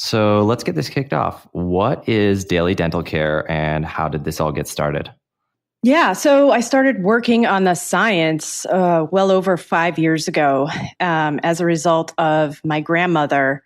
So let's get this kicked off. What is daily dental care and how did this all get started? Yeah, so I started working on the science well over 5 years ago as a result of my grandmother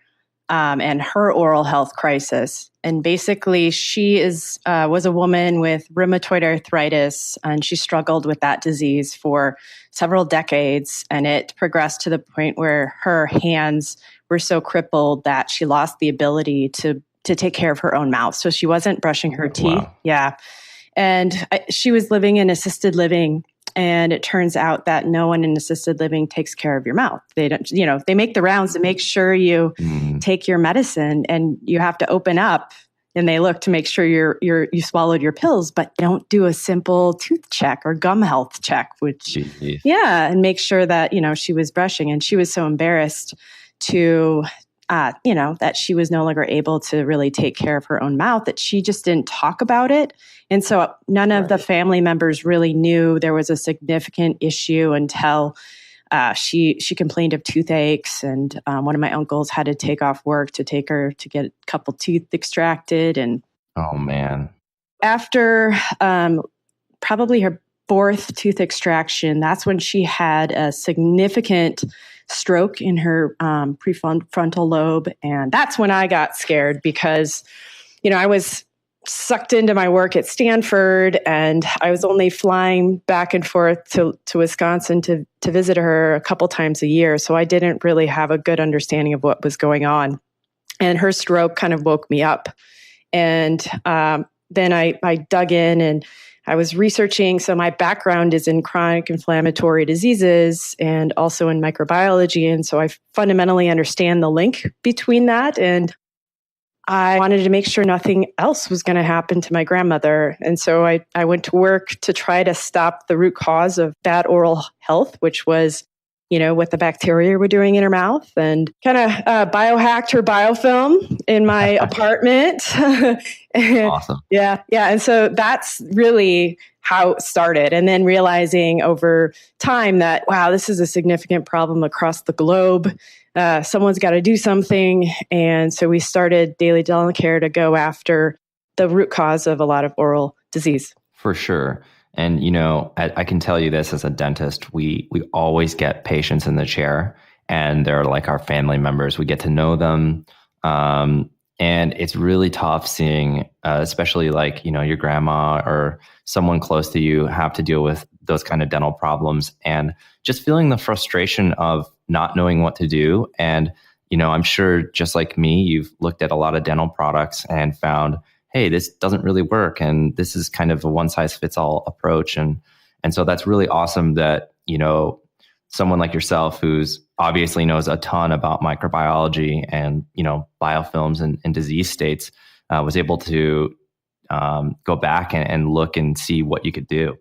and her oral health crisis. And basically, she was a woman with rheumatoid arthritis, and she struggled with that disease for several decades. And it progressed to the point where her hands were so crippled that she lost the ability to take care of her own mouth. So she wasn't brushing her teeth. Wow. Yeah. And she was living in assisted living. And it turns out that no one in assisted living takes care of your mouth. They don't, they make the rounds to make sure you Mm, take your medicine, and you have to open up and they look to make sure you swallowed your pills, but don't do a simple tooth check or gum health check, which, geez. yeah, and make sure that, she was brushing. And she was so embarrassed to that she was no longer able to really take care of her own mouth, that she just didn't talk about it. And so none of the family members really knew there was a significant issue until she complained of toothaches. And one of my uncles had to take off work to take her to get a couple teeth extracted. And Oh, man. after probably her fourth tooth extraction, that's when she had a significant stroke in her prefrontal lobe. And that's when I got scared because, I was sucked into my work at Stanford, and I was only flying back and forth to Wisconsin to visit her a couple times a year. So I didn't really have a good understanding of what was going on. And her stroke kind of woke me up. And then I dug in and I was researching. So my background is in chronic inflammatory diseases and also in microbiology. And so I fundamentally understand the link between that. And I wanted to make sure nothing else was going to happen to my grandmother. And so I went to work to try to stop the root cause of bad oral health, which was, what the bacteria were doing in her mouth, and kind of biohacked her biofilm in my apartment. Awesome. Yeah. And so that's really how it started. And then realizing over time that, wow, this is a significant problem across the globe. Someone's got to do something. And so we started Daily Dental Care to go after the root cause of a lot of oral disease. For sure. And, I can tell you this as a dentist, we always get patients in the chair and they're like our family members. We get to know them. And it's really tough seeing, especially like, your grandma or someone close to you have to deal with those kind of dental problems and just feeling the frustration of not knowing what to do. And, I'm sure just like me, you've looked at a lot of dental products and found, hey, this doesn't really work. And this is kind of a one size fits all approach. And so that's really awesome that, someone like yourself who's obviously knows a ton about microbiology and, biofilms and disease states was able to go back and look and see what you could do.